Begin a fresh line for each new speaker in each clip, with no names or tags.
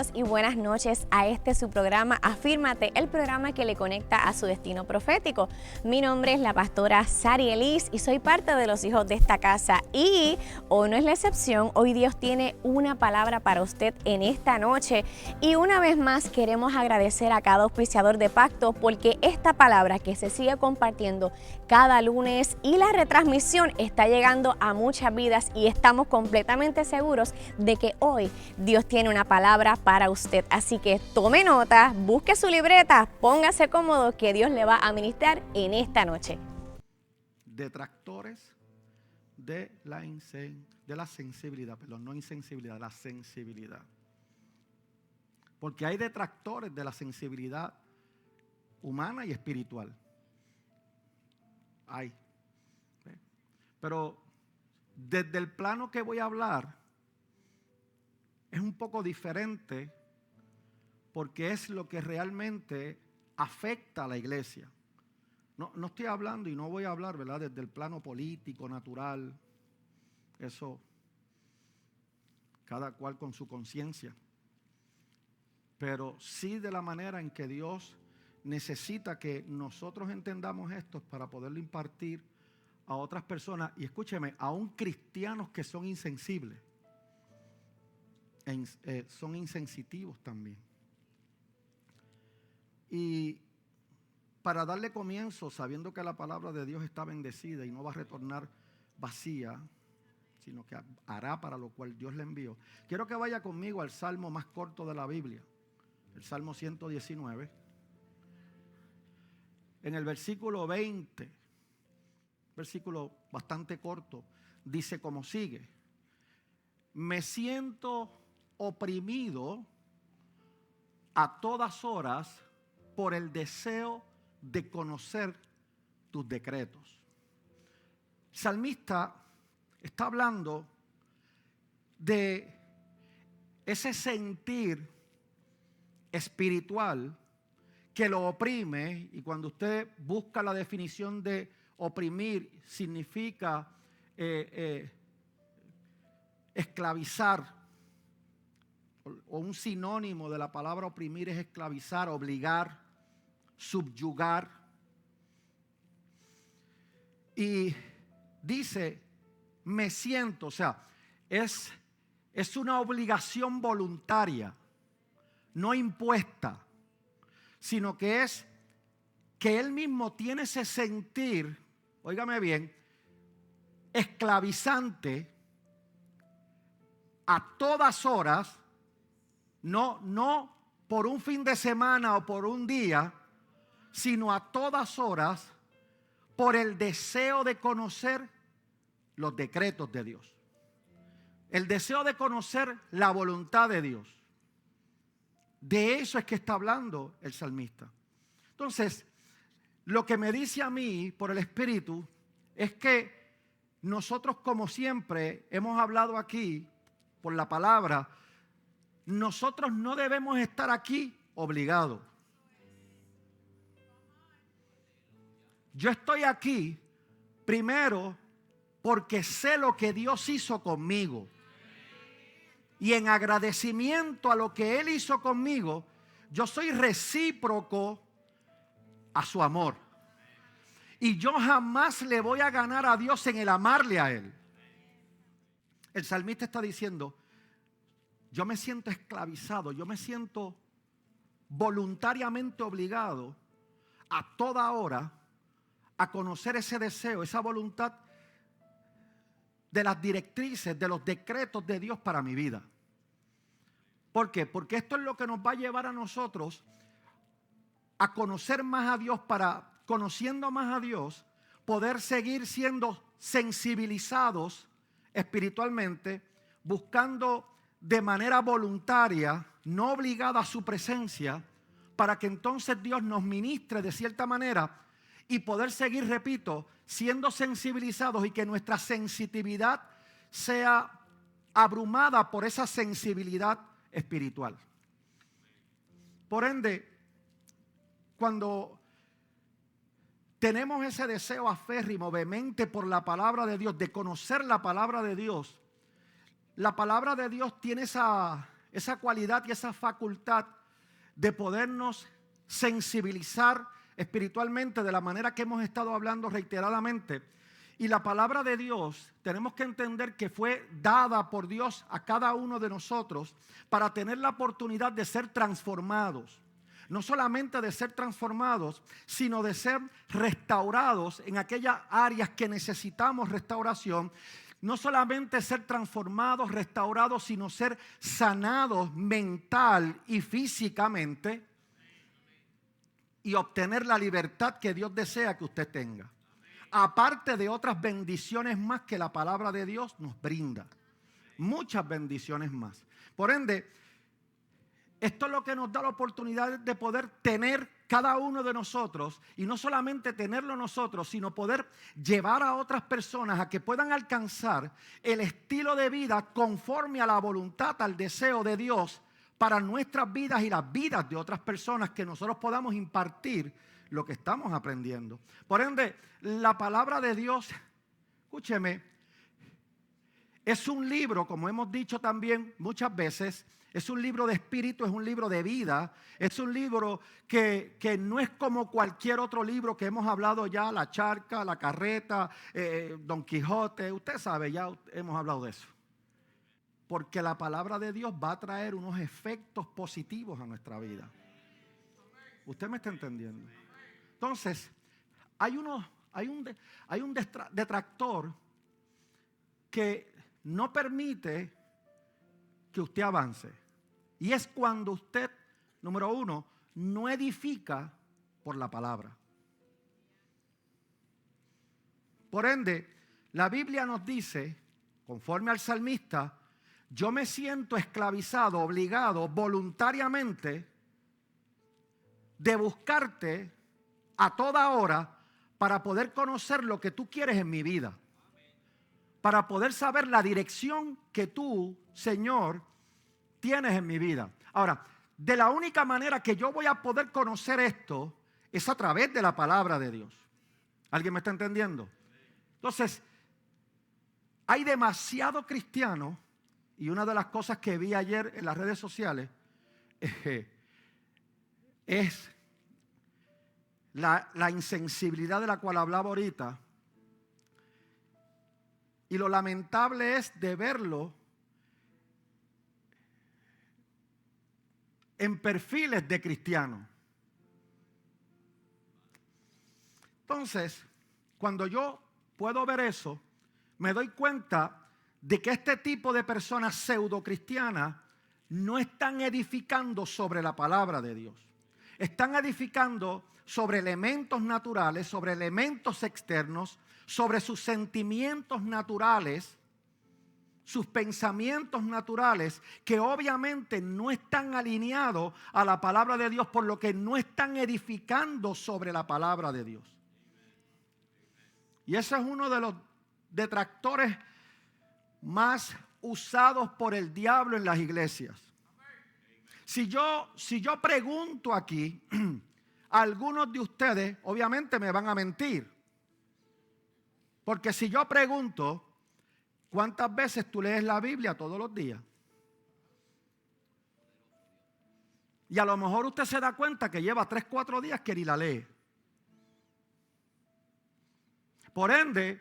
Bienvenidos y buenas noches a su programa Afírmate, el programa que le conecta a su destino profético. Mi nombre es la pastora Sari Elis y soy parte de los hijos de esta casa. Y hoy no es la excepción, hoy Dios tiene una palabra para usted en esta noche. Y una vez más queremos agradecer a cada auspiciador de Pacto porque esta palabra que se sigue compartiendo cada lunes y la retransmisión está llegando a muchas vidas y estamos completamente seguros de que hoy Dios tiene una palabra para usted. Así que tome nota, busque su libreta, póngase cómodo que Dios le va a ministrar en esta noche.
Detractores de la sensibilidad, perdón, no insensibilidad, la sensibilidad. Porque hay detractores de la sensibilidad humana y espiritual. Hay. Pero desde el plano que voy a hablar es un poco diferente porque es lo que realmente afecta a la iglesia. No estoy hablando y no voy a hablar, ¿verdad?, desde el plano político, natural. Eso, cada cual con su conciencia. Pero sí de la manera en que Dios necesita que nosotros entendamos esto para poderlo impartir a otras personas. Y escúcheme, aún cristianos que son insensibles, son insensitivos también. Y para darle comienzo, sabiendo que la palabra de Dios está bendecida y no va a retornar vacía, sino que hará para lo cual Dios le envió, quiero que vaya conmigo al salmo más corto de la Biblia, el Salmo 119, en el versículo 20, versículo bastante corto, dice como sigue: me siento oprimido a todas horas por el deseo de conocer tus decretos. El salmista está hablando de ese sentir espiritual que lo oprime, y cuando usted busca la definición de oprimir, significa esclavizar, o un sinónimo de la palabra oprimir es esclavizar, obligar, subyugar. Y dice, me siento, o sea, es una obligación voluntaria, no impuesta, sino que es que él mismo tiene ese sentir, óigame bien, esclavizante a todas horas, no por un fin de semana o por un día, sino a todas horas, por el deseo de conocer los decretos de Dios. El deseo de conocer la voluntad de Dios. De eso es que está hablando el salmista. Entonces, lo que me dice a mí por el Espíritu es que nosotros, como siempre hemos hablado aquí por la palabra, nosotros no debemos estar aquí obligados. Yo estoy aquí primero porque sé lo que Dios hizo conmigo. Y en agradecimiento a lo que Él hizo conmigo, yo soy recíproco a su amor. Y yo jamás le voy a ganar a Dios en el amarle a Él. El salmista está diciendo, yo me siento esclavizado, yo me siento voluntariamente obligado a toda hora a conocer ese deseo, esa voluntad de las directrices, de los decretos de Dios para mi vida. ¿Por qué? Porque esto es lo que nos va a llevar a nosotros a conocer más a Dios, para, conociendo más a Dios, poder seguir siendo sensibilizados espiritualmente, buscando de manera voluntaria, no obligada a su presencia, para que entonces Dios nos ministre de cierta manera y poder seguir, repito, siendo sensibilizados y que nuestra sensitividad sea abrumada por esa sensibilidad espiritual. Por ende, cuando tenemos ese deseo aférrimo, vehemente por la palabra de Dios, de conocer la palabra de Dios, la palabra de Dios tiene esa cualidad y esa facultad de podernos sensibilizar espiritualmente de la manera que hemos estado hablando reiteradamente. Y la palabra de Dios tenemos que entender que fue dada por Dios a cada uno de nosotros para tener la oportunidad de ser transformados. No solamente de ser transformados, sino de ser restaurados en aquellas áreas que necesitamos restauración. No solamente ser transformados, restaurados, sino ser sanados mental y físicamente y obtener la libertad que Dios desea que usted tenga. Aparte de otras bendiciones más que la palabra de Dios nos brinda. Muchas bendiciones más. Por ende, esto es lo que nos da la oportunidad de poder tener cada uno de nosotros, y no solamente tenerlo nosotros, sino poder llevar a otras personas a que puedan alcanzar el estilo de vida conforme a la voluntad, al deseo de Dios para nuestras vidas y las vidas de otras personas, que nosotros podamos impartir lo que estamos aprendiendo. Por ende, la palabra de Dios, escúcheme, es un libro, como hemos dicho también muchas veces, es un libro de espíritu, es un libro de vida, es un libro que no es como cualquier otro libro que hemos hablado ya, La Charca, La Carreta, Don Quijote, usted sabe, ya hemos hablado de eso. Porque la palabra de Dios va a traer unos efectos positivos a nuestra vida. ¿Usted me está entendiendo? Entonces, hay un detractor que no permite que usted avance. Y es cuando usted, número uno, no edifica por la palabra. Por ende, la Biblia nos dice, conforme al salmista, yo me siento esclavizado, obligado voluntariamente de buscarte a toda hora para poder conocer lo que tú quieres en mi vida. Para poder saber la dirección que tú, Señor, tienes en mi vida. Ahora, de la única manera que yo voy a poder conocer esto es a través de la palabra de Dios. ¿Alguien me está entendiendo? Entonces, hay demasiado cristiano, y una de las cosas que vi ayer en las redes sociales es la insensibilidad de la cual hablaba ahorita. Y lo lamentable es de verlo en perfiles de cristianos. Entonces, cuando yo puedo ver eso, me doy cuenta de que este tipo de personas pseudocristianas no están edificando sobre la palabra de Dios. Están edificando sobre elementos naturales, sobre elementos externos, sobre sus sentimientos naturales, sus pensamientos naturales, que obviamente no están alineados a la palabra de Dios, por lo que no están edificando sobre la palabra de Dios. Y ese es uno de los detractores más usados por el diablo en las iglesias. Si yo pregunto aquí, algunos de ustedes obviamente me van a mentir. Porque si yo pregunto, ¿cuántas veces tú lees la Biblia todos los días? Y a lo mejor usted se da cuenta que lleva 3, 4 días que ni la lee. Por ende,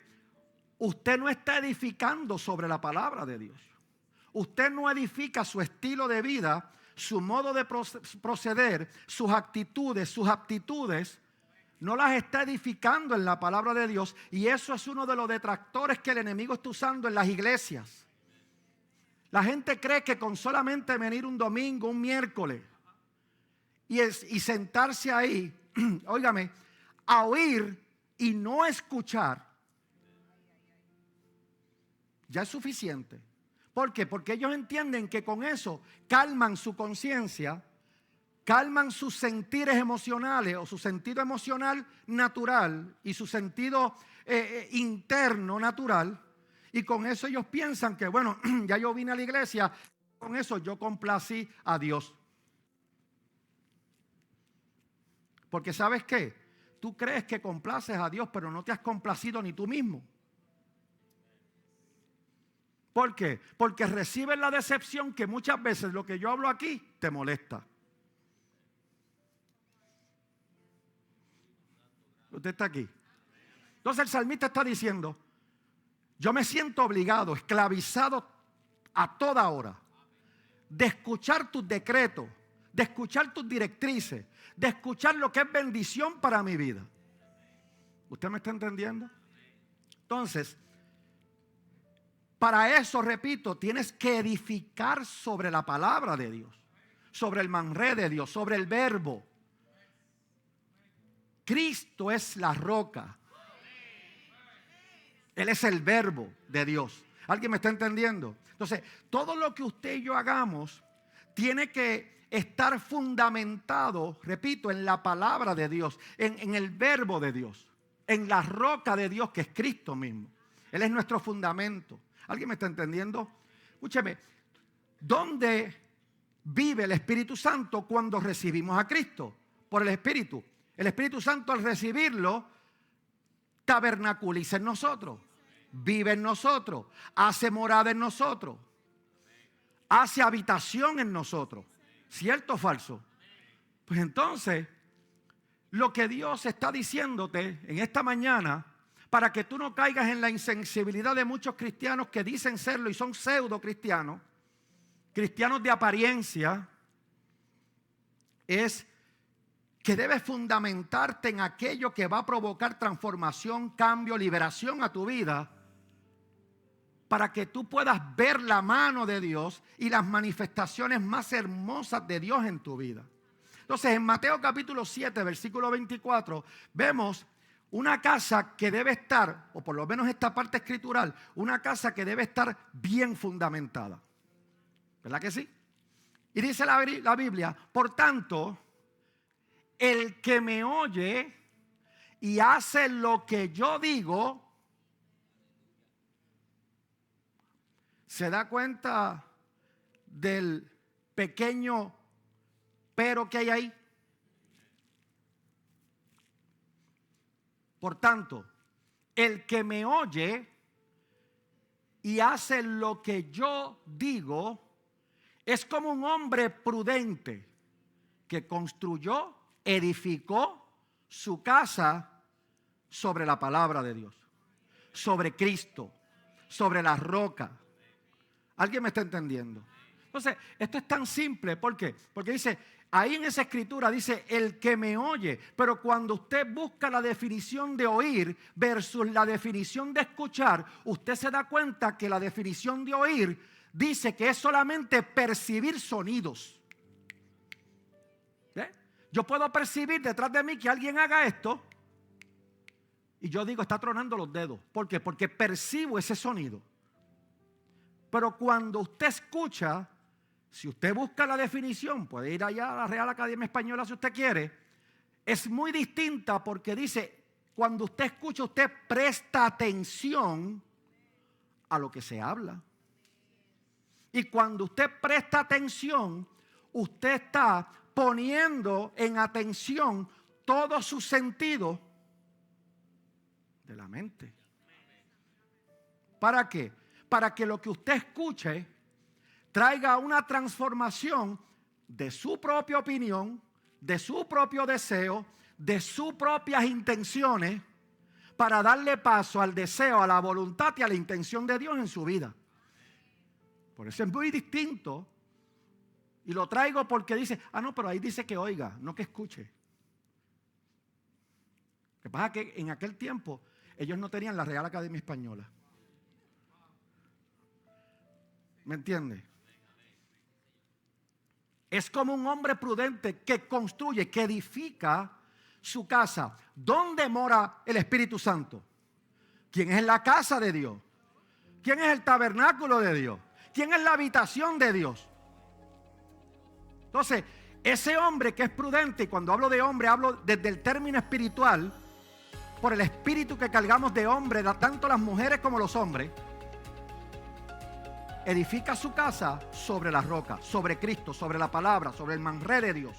usted no está edificando sobre la palabra de Dios. Usted no edifica su estilo de vida, su modo de proceder, sus actitudes, sus aptitudes, no las está edificando en la palabra de Dios. Y eso es uno de los detractores que el enemigo está usando en las iglesias. La gente cree que con solamente venir un domingo, un miércoles y sentarse ahí, óigame, a oír y no escuchar, ya es suficiente. ¿Por qué? Porque ellos entienden que con eso calman su conciencia, calman sus sentires emocionales o su sentido emocional natural y su sentido interno natural. Y con eso ellos piensan que, bueno, ya yo vine a la iglesia, con eso yo complací a Dios. Porque ¿sabes qué? Tú crees que complaces a Dios, pero no te has complacido ni tú mismo. ¿Por qué? Porque recibes la decepción que muchas veces lo que yo hablo aquí te molesta. Usted está aquí. Entonces el salmista está diciendo, yo me siento obligado, esclavizado a toda hora de escuchar tus decretos, de escuchar tus directrices, de escuchar lo que es bendición para mi vida. ¿Usted me está entendiendo? Entonces, para eso, repito, tienes que edificar sobre la palabra de Dios, sobre el manré de Dios, sobre el verbo. Cristo es la roca. Él es el verbo de Dios. ¿Alguien me está entendiendo? Entonces, todo lo que usted y yo hagamos tiene que estar fundamentado, repito, en la palabra de Dios, en el verbo de Dios, en la roca de Dios que es Cristo mismo. Él es nuestro fundamento. ¿Alguien me está entendiendo? Escúcheme, ¿dónde vive el Espíritu Santo cuando recibimos a Cristo? Por el Espíritu. El Espíritu Santo, al recibirlo, tabernaculiza en nosotros, vive en nosotros, hace morada en nosotros, hace habitación en nosotros. ¿Cierto o falso? Pues entonces, lo que Dios está diciéndote en esta mañana, para que tú no caigas en la insensibilidad de muchos cristianos que dicen serlo y son pseudo cristianos, cristianos de apariencia, es que debes fundamentarte en aquello que va a provocar transformación, cambio, liberación a tu vida, para que tú puedas ver la mano de Dios y las manifestaciones más hermosas de Dios en tu vida. Entonces, en Mateo capítulo 7, versículo 24, vemos una casa que debe estar, o por lo menos esta parte escritural, una casa que debe estar bien fundamentada. ¿Verdad que sí? Y dice la Biblia, por tanto, el que me oye y hace lo que yo digo, ¿se da cuenta del pequeño pero que hay ahí? Por tanto, el que me oye y hace lo que yo digo es como un hombre prudente que construyó, edificó su casa sobre la palabra de Dios, sobre Cristo, sobre la roca. ¿Alguien me está entendiendo? Entonces, esto es tan simple. ¿Por qué? Porque dice, ahí en esa escritura dice, el que me oye. Pero cuando usted busca la definición de oír versus la definición de escuchar, usted se da cuenta que la definición de oír dice que es solamente percibir sonidos. ¿Eh? Yo puedo percibir detrás de mí que alguien haga esto y yo digo, está tronando los dedos. ¿Por qué? Porque percibo ese sonido. Pero cuando usted escucha, si usted busca la definición, puede ir allá a la Real Academia Española si usted quiere, es muy distinta porque dice, cuando usted escucha, usted presta atención a lo que se habla. Y cuando usted presta atención, usted está poniendo en atención todos sus sentidos de la mente. ¿Para qué? Para que lo que usted escuche traiga una transformación de su propia opinión, de su propio deseo, de sus propias intenciones, para darle paso al deseo, a la voluntad y a la intención de Dios en su vida. Por eso es muy distinto. Y lo traigo porque dice, no, pero ahí dice que oiga, no que escuche. Lo que pasa es que en aquel tiempo ellos no tenían la Real Academia Española. ¿Me entiende? Es como un hombre prudente que construye, que edifica su casa. ¿Dónde mora el Espíritu Santo? ¿Quién es la casa de Dios? ¿Quién es el tabernáculo de Dios? ¿Quién es la habitación de Dios? Entonces, ese hombre que es prudente, y cuando hablo de hombre, hablo desde el término espiritual, por el espíritu que cargamos de hombre, tanto las mujeres como los hombres, edifica su casa sobre la roca, sobre Cristo, sobre la palabra, sobre el manré de Dios,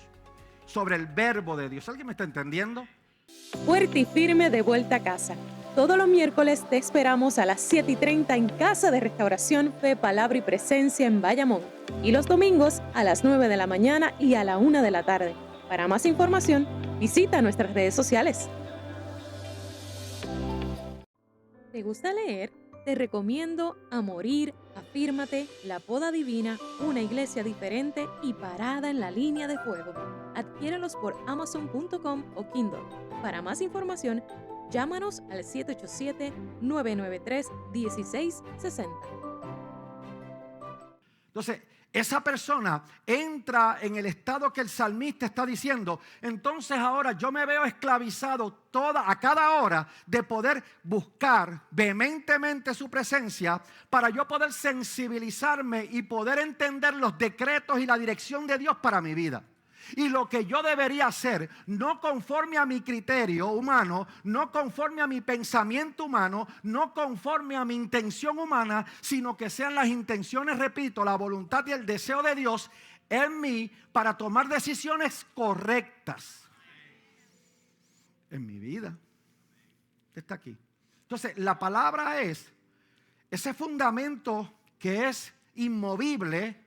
sobre el verbo de Dios. ¿Alguien me está entendiendo?
Fuerte y firme de vuelta a casa. Todos los miércoles te esperamos a las 7:30 en Casa de Restauración Fe, Palabra y Presencia en Bayamón. Y los domingos a las 9 de la mañana y a la 1 de la tarde. Para más información, visita nuestras redes sociales. ¿Te gusta leer? Te recomiendo A Morir, Afírmate, La Poda Divina, Una Iglesia Diferente y Parada en la Línea de Fuego. Adquiérelos por Amazon.com o Kindle. Para más información, llámanos al 787-993-1660.
Entonces, esa persona entra en el estado que el salmista está diciendo. Entonces ahora yo me veo esclavizado a cada hora de poder buscar vehementemente su presencia para yo poder sensibilizarme y poder entender los decretos y la dirección de Dios para mi vida. Y lo que yo debería hacer, no conforme a mi criterio humano, no conforme a mi pensamiento humano, no conforme a mi intención humana, sino que sean las intenciones, repito, la voluntad y el deseo de Dios en mí para tomar decisiones correctas en mi vida. Está aquí. Entonces, la palabra es ese fundamento que es inmovible,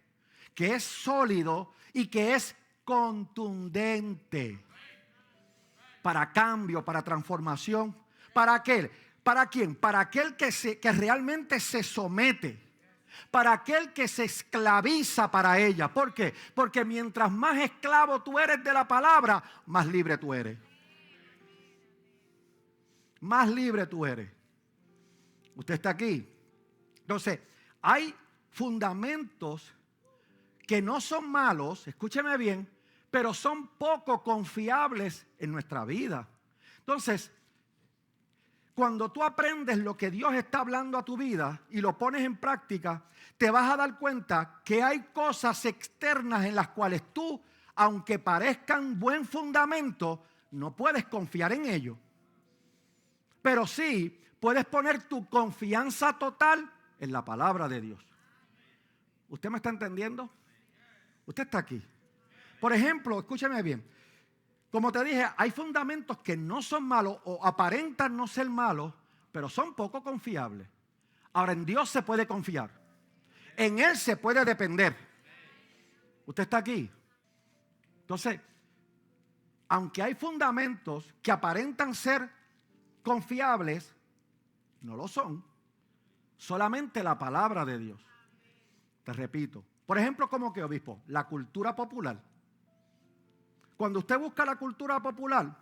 que es sólido y que es contundente para cambio, para transformación. ¿Para aquel? ¿Para quién? Para aquel que realmente se somete, para aquel que se esclaviza para ella. ¿Por qué? Porque mientras más esclavo tú eres de la palabra, más libre tú eres. Más libre tú eres. Usted está aquí. Entonces, hay fundamentos que no son malos, escúcheme bien, pero son poco confiables en nuestra vida. Entonces, cuando tú aprendes lo que Dios está hablando a tu vida y lo pones en práctica, te vas a dar cuenta que hay cosas externas en las cuales tú, aunque parezcan buen fundamento, no puedes confiar en ello. Pero sí puedes poner tu confianza total en la palabra de Dios. ¿Usted me está entendiendo? Usted está aquí. Por ejemplo, escúcheme bien. Como te dije, hay fundamentos que no son malos o aparentan no ser malos, pero son poco confiables. Ahora, en Dios se puede confiar. En Él se puede depender. Usted está aquí. Entonces, aunque hay fundamentos que aparentan ser confiables, no lo son. Solamente la palabra de Dios. Te repito. Por ejemplo, ¿cómo que, obispo? La cultura popular. Cuando usted busca la cultura popular,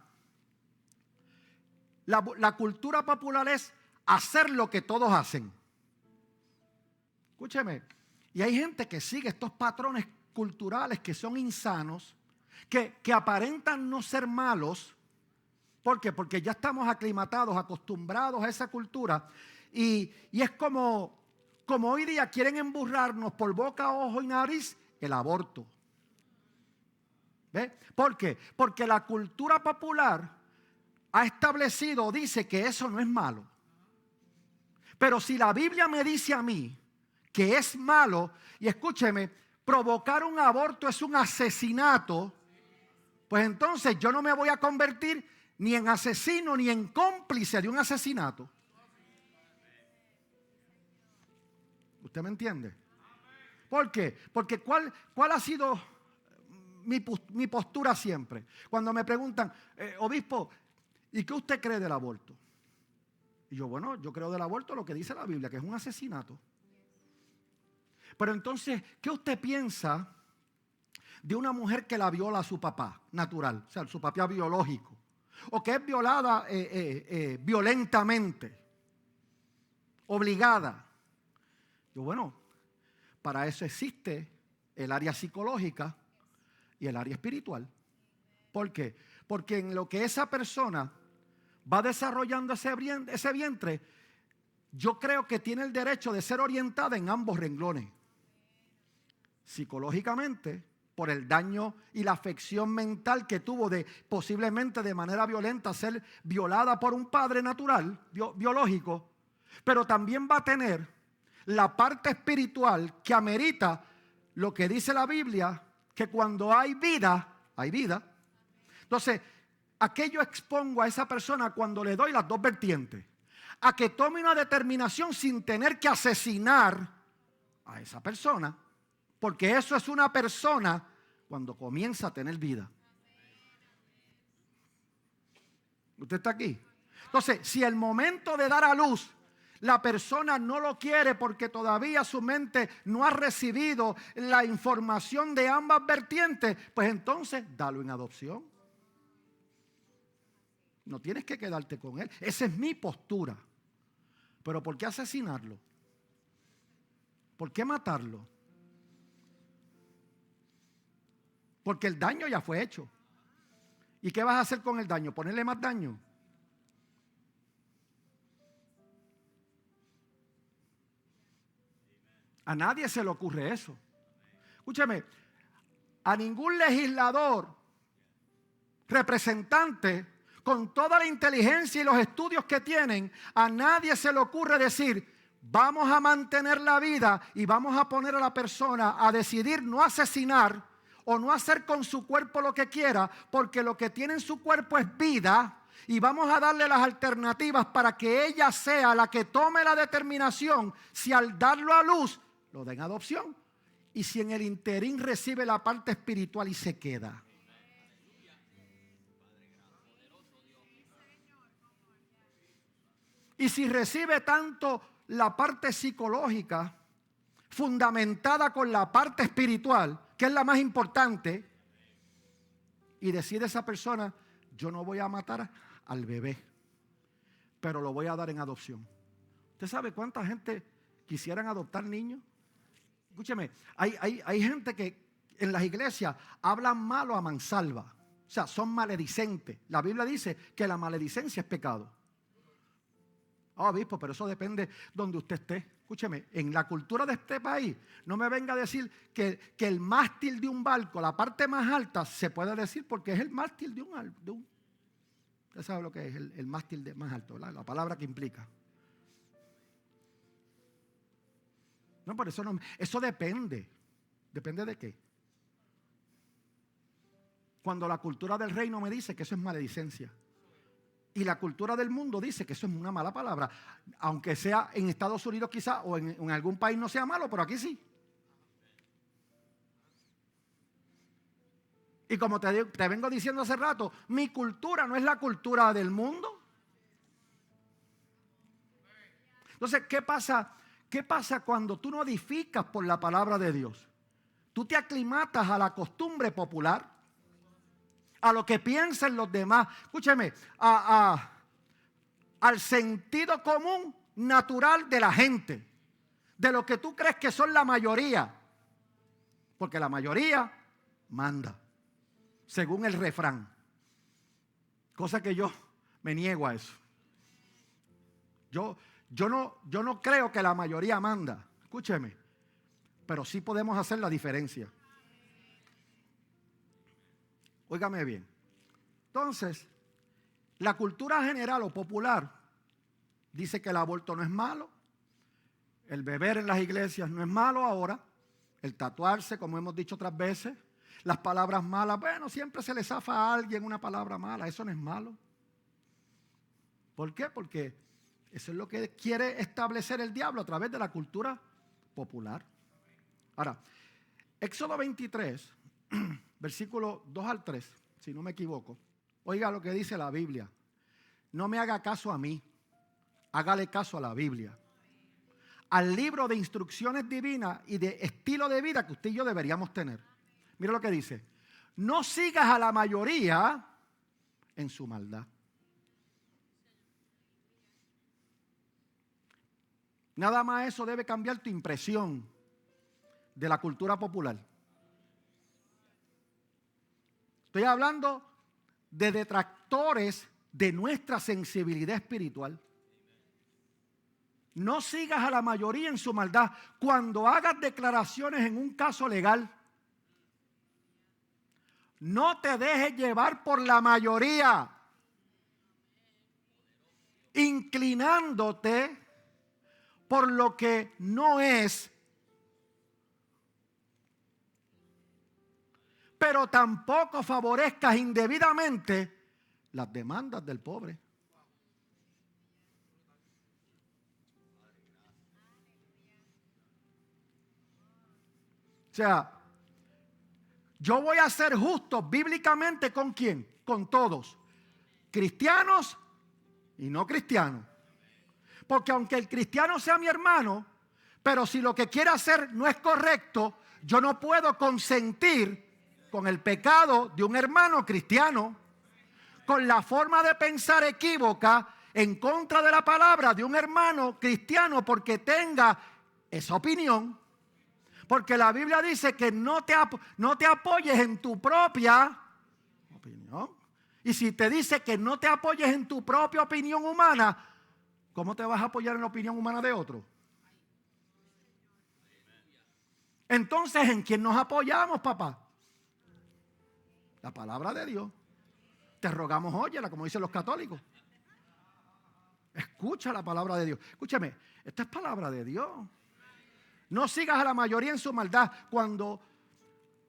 la cultura popular es hacer lo que todos hacen. Escúcheme. Y hay gente que sigue estos patrones culturales que son insanos, que aparentan no ser malos. ¿Por qué? Porque ya estamos aclimatados, acostumbrados a esa cultura. Y es como hoy día quieren emburrarnos por boca, ojo y nariz el aborto. ¿Ve? ¿Por qué? Porque la cultura popular ha establecido, dice que eso no es malo. Pero si la Biblia me dice a mí que es malo, y escúcheme, provocar un aborto es un asesinato, pues entonces yo no me voy a convertir ni en asesino ni en cómplice de un asesinato. ¿Usted me entiende? ¿Por qué? Porque ¿cuál ha sido mi postura siempre? Cuando me preguntan, obispo, ¿y qué usted cree del aborto? Y yo, bueno, yo creo del aborto lo que dice la Biblia, que es un asesinato. Pero entonces, ¿qué usted piensa de una mujer que la viola a su papá natural, o sea, su papá biológico, o que es violada violentamente, obligada? Yo, bueno, para eso existe el área psicológica y el área espiritual. ¿Por qué? Porque en lo que esa persona va desarrollando ese vientre, yo creo que tiene el derecho de ser orientada en ambos renglones. Psicológicamente, por el daño y la afección mental que tuvo de posiblemente de manera violenta ser violada por un padre natural, biológico, pero también va a tener la parte espiritual que amerita lo que dice la Biblia, que cuando hay vida, hay vida. Entonces, ¿a qué yo expongo a esa persona cuando le doy las dos vertientes? a que tome una determinación sin tener que asesinar a esa persona, porque eso es una persona cuando comienza a tener vida. ¿Usted está aquí? Entonces, si el momento de dar a luz la persona no lo quiere porque todavía su mente no ha recibido la información de ambas vertientes, pues entonces dalo en adopción. No tienes que quedarte con él. Esa es mi postura. Pero ¿por qué asesinarlo? ¿Por qué matarlo? Porque el daño ya fue hecho. ¿Y qué vas a hacer con el daño? ¿Ponerle más daño? A nadie se le ocurre eso. Escúcheme, a ningún legislador, representante, con toda la inteligencia y los estudios que tienen, a nadie se le ocurre decir, vamos a mantener la vida y vamos a poner a la persona a decidir no asesinar o no hacer con su cuerpo lo que quiera, porque lo que tiene en su cuerpo es vida. Y vamos a darle las alternativas para que ella sea la que tome la determinación si al darlo a luz lo den adopción, y si en el interín recibe la parte espiritual y se queda. Y si recibe tanto la parte psicológica fundamentada con la parte espiritual, que es la más importante, y decide esa persona, yo no voy a matar al bebé, pero lo voy a dar en adopción. ¿Usted sabe cuánta gente quisieran adoptar niños? Escúcheme, hay gente que en las iglesias hablan malo a mansalva. O sea, son maledicentes. La Biblia dice que la maledicencia es pecado. Obispo, pero eso depende donde usted esté. Escúcheme, en la cultura de este país, no me venga a decir que el mástil de un barco, la parte más alta, se puede decir porque es el mástil de un usted sabe lo que es el mástil más alto, ¿verdad? La palabra que implica. No, por eso no. Eso depende. ¿Depende de qué? Cuando la cultura del reino me dice que eso es maledicencia. Y la cultura del mundo dice que eso es una mala palabra. Aunque sea en Estados Unidos quizá o en algún país no sea malo, pero aquí sí. Y como te vengo diciendo hace rato, mi cultura no es la cultura del mundo. Entonces, ¿qué pasa? ¿Qué pasa cuando tú no edificas por la palabra de Dios? Tú te aclimatas a la costumbre popular, a lo que piensan los demás. Escúcheme, al sentido común natural de la gente, de lo que tú crees que son la mayoría, porque la mayoría manda, según el refrán. Cosa que yo me niego a eso. Yo no creo que la mayoría manda, escúcheme, pero sí podemos hacer la diferencia. Óigame bien. Entonces, la cultura general o popular dice que el aborto no es malo, el beber en las iglesias no es malo ahora, el tatuarse, como hemos dicho otras veces, las palabras malas, bueno, siempre se le zafa a alguien una palabra mala, eso no es malo. ¿Por qué? Porque eso es lo que quiere establecer el diablo a través de la cultura popular. Ahora, Éxodo 23, versículo 2 al 3, si no me equivoco. Oiga lo que dice la Biblia. No me haga caso a mí, hágale caso a la Biblia. Al libro de instrucciones divinas y de estilo de vida que usted y yo deberíamos tener. Mira lo que dice. No sigas a la mayoría en su maldad. Nada más eso debe cambiar tu impresión de la cultura popular. Estoy hablando de detractores de nuestra sensibilidad espiritual. No sigas a la mayoría en su maldad. Cuando hagas declaraciones en un caso legal, no te dejes llevar por la mayoría, inclinándote por lo que no es, pero tampoco favorezcas indebidamente las demandas del pobre. O sea, yo voy a ser justo bíblicamente ¿con quién? Con todos. Cristianos y no cristianos. Porque aunque el cristiano sea mi hermano, pero si lo que quiere hacer no es correcto, yo no puedo consentir con el pecado de un hermano cristiano, con la forma de pensar equívoca en contra de la palabra de un hermano cristiano porque tenga esa opinión. Porque la Biblia dice que no te apoyes en tu propia opinión. Y si te dice que no te apoyes en tu propia opinión humana, ¿cómo te vas a apoyar en la opinión humana de otro? Entonces, ¿en quién nos apoyamos, papá? La palabra de Dios. Te rogamos, óyela, como dicen los católicos. Escucha la palabra de Dios. Escúchame, esta es palabra de Dios. No sigas a la mayoría en su maldad cuando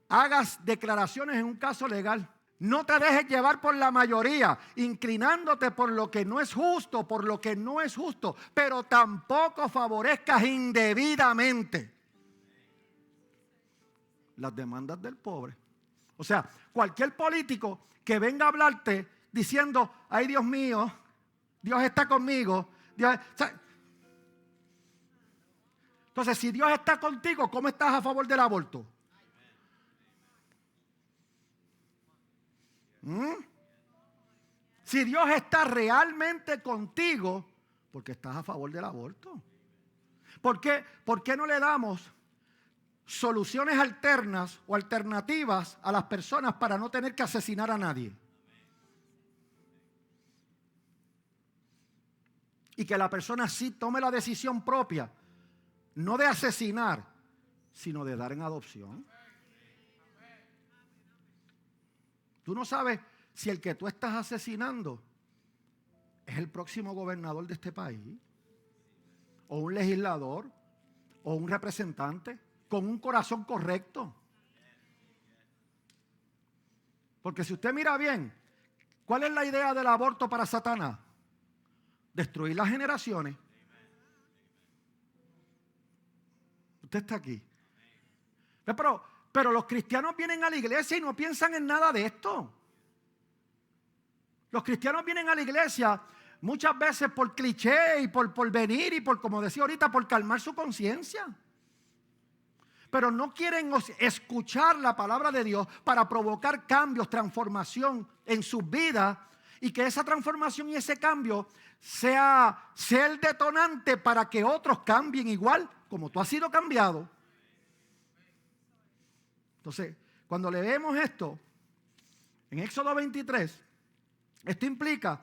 hagas declaraciones en un caso legal. No te dejes llevar por la mayoría, inclinándote por lo que no es justo, por lo que no es justo, pero tampoco favorezcas indebidamente las demandas del pobre. O sea, cualquier político que venga a hablarte diciendo, ay Dios mío, Dios está conmigo. Dios, o sea, entonces, si Dios está contigo, ¿cómo estás a favor del aborto? Si Dios está realmente contigo, ¿por qué estás a favor del aborto? ¿Por qué no le damos soluciones alternas o alternativas a las personas para no tener que asesinar a nadie? Y que la persona sí tome la decisión propia, no de asesinar, sino de dar en adopción. Tú no sabes si el que tú estás asesinando es el próximo gobernador de este país, o un legislador, o un representante con un corazón correcto. Porque si usted mira bien, ¿cuál es la idea del aborto para Satanás? Destruir las generaciones. Usted está aquí. Pero los cristianos vienen a la iglesia y no piensan en nada de esto. Los cristianos vienen a la iglesia muchas veces por cliché y por venir y por, como decía ahorita, por calmar su conciencia. Pero no quieren escuchar la palabra de Dios para provocar cambios, transformación en sus vidas, y que esa transformación y ese cambio sea el detonante para que otros cambien igual como tú has sido cambiado. Entonces, cuando leemos esto en Éxodo 23, esto implica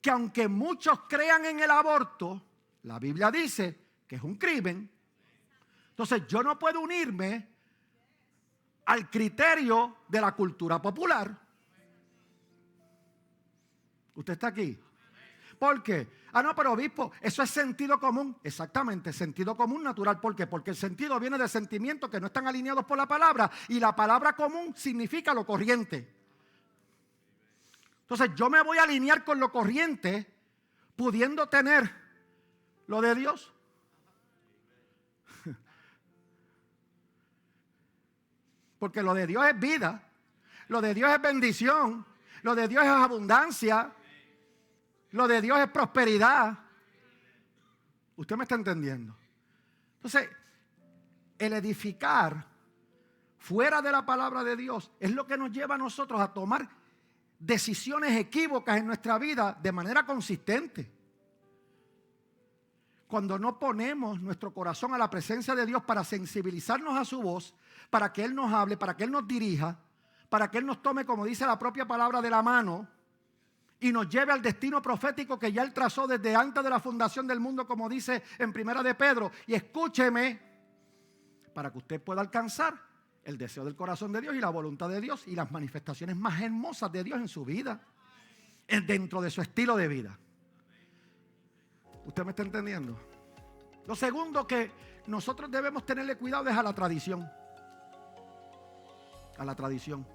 que aunque muchos crean en el aborto, la Biblia dice que es un crimen. Entonces yo no puedo unirme al criterio de la cultura popular. ¿Usted está aquí? ¿Por qué? No, pero obispo, eso es sentido común. Exactamente, sentido común natural. ¿Por qué? Porque el sentido viene de sentimientos que no están alineados por la palabra, y la palabra común significa lo corriente. Entonces yo me voy a alinear con lo corriente, pudiendo tener lo de Dios. Porque lo de Dios es vida, lo de Dios es bendición, lo de Dios es abundancia, lo de Dios es prosperidad. ¿Usted me está entendiendo? Entonces, el edificar fuera de la palabra de Dios es lo que nos lleva a nosotros a tomar decisiones equívocas en nuestra vida de manera consistente. Cuando no ponemos nuestro corazón a la presencia de Dios para sensibilizarnos a su voz, para que Él nos hable, para que Él nos dirija, para que Él nos tome, como dice la propia palabra, de la mano y nos lleve al destino profético que ya Él trazó desde antes de la fundación del mundo, como dice en Primera de Pedro. Y escúcheme, para que usted pueda alcanzar el deseo del corazón de Dios y la voluntad de Dios y las manifestaciones más hermosas de Dios en su vida, dentro de su estilo de vida. ¿Usted me está entendiendo? Lo segundo que nosotros debemos tenerle cuidado es a la tradición. A la tradición.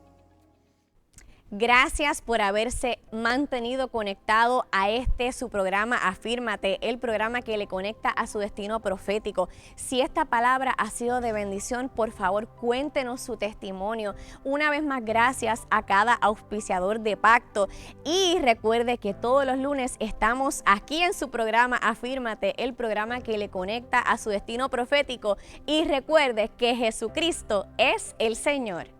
Gracias por haberse mantenido conectado a su programa Afírmate, el programa que le conecta a su destino profético. Si esta palabra ha sido de bendición, por favor cuéntenos su testimonio. Una vez más, gracias a cada auspiciador de Pacto. Y recuerde que todos los lunes estamos aquí en su programa Afírmate, el programa que le conecta a su destino profético. Y recuerde que Jesucristo es el Señor.